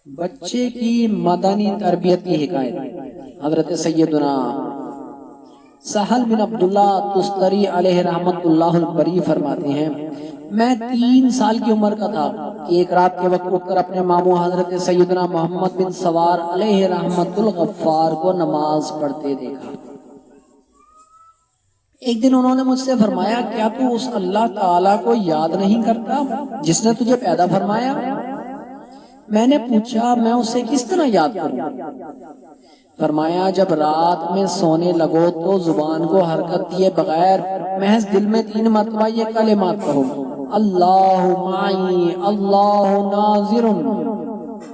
بچے کی مدنی تربیت کی حکایت۔ حضرت سیدنا سہل بن عبداللہ تستری علیہ رحمت اللہ البری فرماتے ہیں، میں 3 سال کی عمر کا تھا کہ ایک رات کے وقت اٹھ کر اپنے ماموں حضرت سیدنا محمد بن سوار علیہ رحمت الغفار کو نماز پڑھتے دیکھا۔ ایک دن انہوں نے مجھ سے فرمایا، کیا تو اس اللہ تعالیٰ کو یاد نہیں کرتا جس نے تجھے پیدا فرمایا؟ میں نے پوچھا، میں اسے کس طرح یاد کروں؟ فرمایا، جب رات میں سونے لگو تو زبان کو حرکت دیے بغیر محض دل میں 3 مرتبہ یہ کلمات کہو، اللہ معی، اللہ ناظر،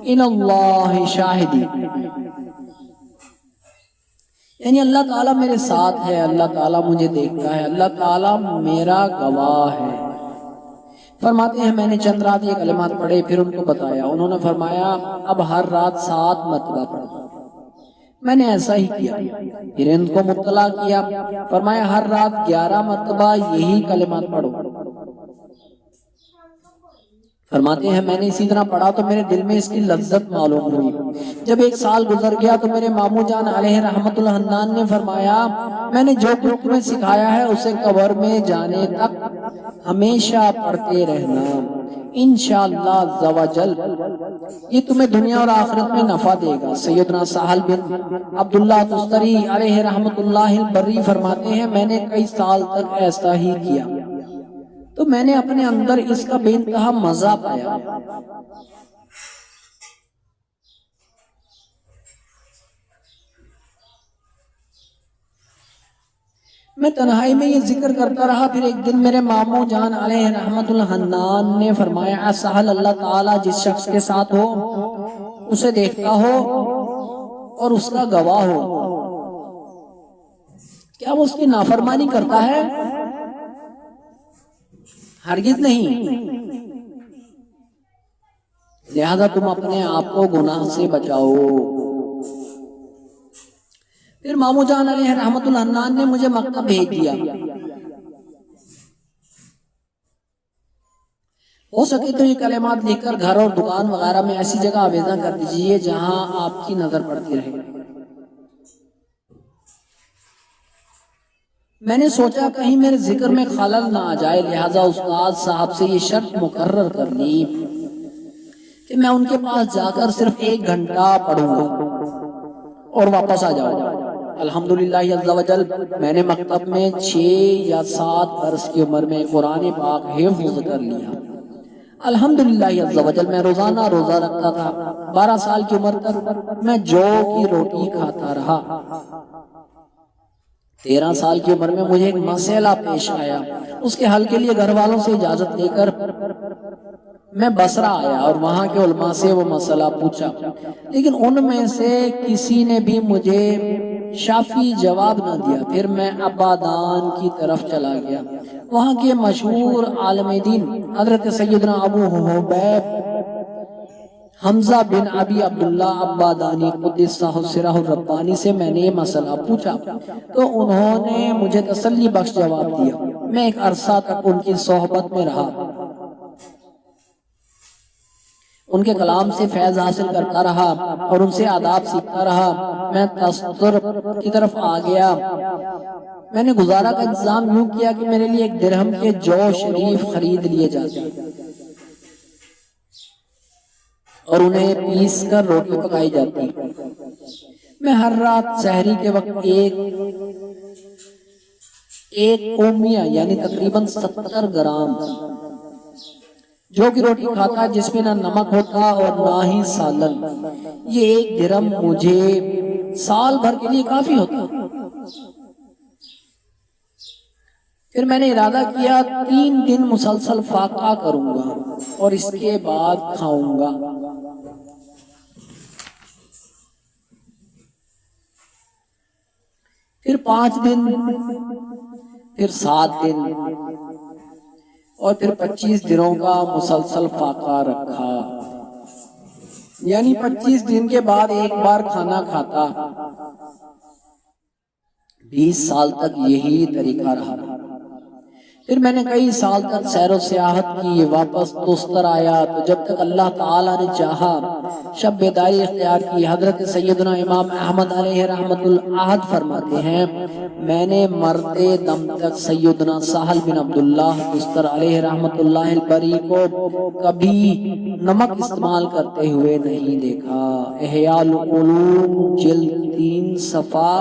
ان اللہ شاہدی، یعنی اللہ تعالیٰ میرے ساتھ ہے، اللہ تعالیٰ مجھے دیکھتا ہے، اللہ تعالیٰ میرا گواہ ہے۔ فرماتے ہیں میں نے چند رات یہ کلمات پڑھے، پھر ان کو بتایا، انہوں نے فرمایا اب ہر رات 7 مرتبہ پڑھو۔ میں نے ایسا ہی کیا، پھر ان کو مطلع کیا، فرمایا ہر رات 11 مرتبہ یہی کلمات پڑھو۔ فرماتے ہیں میں نے اسی طرح پڑھا تو میرے دل میں اس کی لذت معلوم ہوئی۔ جب 1 سال گزر گیا تو میرے ماموں جان علیہ رحمت الحنان نے فرمایا، میں نے جو کچھ تمہیں سکھایا ہے اسے قبر میں جانے تک ہمیشہ پڑھتے رہنا، انشاءاللہ عز و جل یہ تمہیں دنیا اور آخرت میں نفع دے گا۔ سیدنا سہل بن عبداللہ تستری علیہ رحمت اللہ البری فرماتے ہیں میں نے کئی سال تک ایسا ہی کیا تو میں نے اپنے اندر اس کا بے انتہا مزہ پایا۔ میں تنہائی میں یہ ذکر کرتا رہا، پھر ایک دن میرے ماموں جان علیہ رحمت الحنان نے فرمایا، اے سہل، اللہ تعالیٰ جس شخص کے ساتھ ہو اسے دیکھتا ہو اور اس کا گواہ ہو، کیا وہ اس کی نافرمانی کرتا ہے؟ ہرگز نہیں، لہذا تم اپنے آپ کو گناہ سے بچاؤ۔ پھر ماموں جان علیہ رحمت الحنان نے مجھے مکہ بھیج دیا۔ ہو سکے تو یہ کلمات لکھ کر گھر اور دکان وغیرہ میں ایسی جگہ آویزاں کر دیجئے جہاں آپ کی نظر پڑتی رہے۔ میں نے سوچا کہیں میرے ذکر میں خلل نہ آ جائے، لہٰذا استاد صاحب سے یہ شرط مقرر کر لی کہ میں ان کے پاس جا کر صرف 1 گھنٹہ پڑھوں گا اور واپس آ جاؤں گا۔ الحمدللہ عز و جل میں نے مکتب میں 6 یا 7 برس کی عمر میں قرآن پاک حفظ کر لیا۔ الحمدللہ عز و جل میں روزانہ روزہ رکھتا تھا۔ 12 سال کی عمر تک میں جو کی روٹی کھاتا رہا۔ 13 سال کی عمر میں مجھے ایک مسئلہ پیش آیا، اس کے حل کے لیے گھر والوں سے اجازت لے کر میں بصرہ آیا اور وہاں کے علماء سے وہ مسئلہ پوچھا، لیکن ان میں سے کسی نے بھی مجھے شافی جواب نہ دیا۔ پھر میں عبادان کی طرف چلا گیا، وہاں کے مشہور عالم دین حضرت سیدنا ابو حبیب حمزہ بن ابی عبداللہ عبادانی قدس سرہ الربانی سے میں نے یہ مسئلہ پوچھا تو انہوں نے مجھے تسلی بخش جواب دیا۔ میں ایک عرصہ تک ان کی صحبت میں رہا، ان کے کلام سے فیض حاصل کرتا رہا اور ان سے آداب سیکھتا رہا۔ میں تستر کی طرف آ گیا۔ میں نے گزارا کا انتظام یوں کیا کہ میرے لیے 1 درہم کے جو شریف خرید لیے جاتے اور انہیں پیس کر روٹی پکائی جاتی۔ میں ہر رات سحری کے وقت ایک قومیہ یعنی تقریباً 70 گرام جو کی روٹی کھاتا، جس میں نہ نمک ہوتا اور نہ ہی سالن۔ یہ 1 درہم مجھے سال بھر کے لیے کافی ہوتا۔ پھر میں نے ارادہ کیا 3 دن مسلسل فاقہ کروں گا اور اس کے بعد کھاؤں گا۔ پھر 5 دن، پھر 7 دن اور پھر 25 دنوں کا مسلسل فاقہ رکھا، یعنی 25 دن کے بعد ایک بار کھانا کھاتا۔ 20 سال تک یہی طریقہ رہا۔ پھر میں نے کئی سال تک سیر و سیاحت کی، واپس توستر آیا تو جب تک اللہ تعالیٰ نے چاہا شب بیداری اختیار کی۔ حضرت سیدنا امام احمد علیہ رحمت العہد فرماتے ہیں میں نے مرتے دم تک سیدنا سہل بن عبداللہ توستر علیہ رحمت اللہ البری کو کبھی نمک استعمال کرتے ہوئے نہیں دیکھا۔ احیاء العلوم جلد 3 صفحہ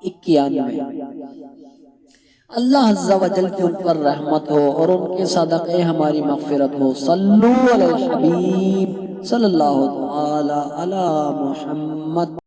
91۔ اللہ عز و جل کی ان پر رحمت ہو اور ان کے صدقے ہماری مغفرت ہو۔ صلو علی الحبیب صلی اللہ تعالی علی محمد۔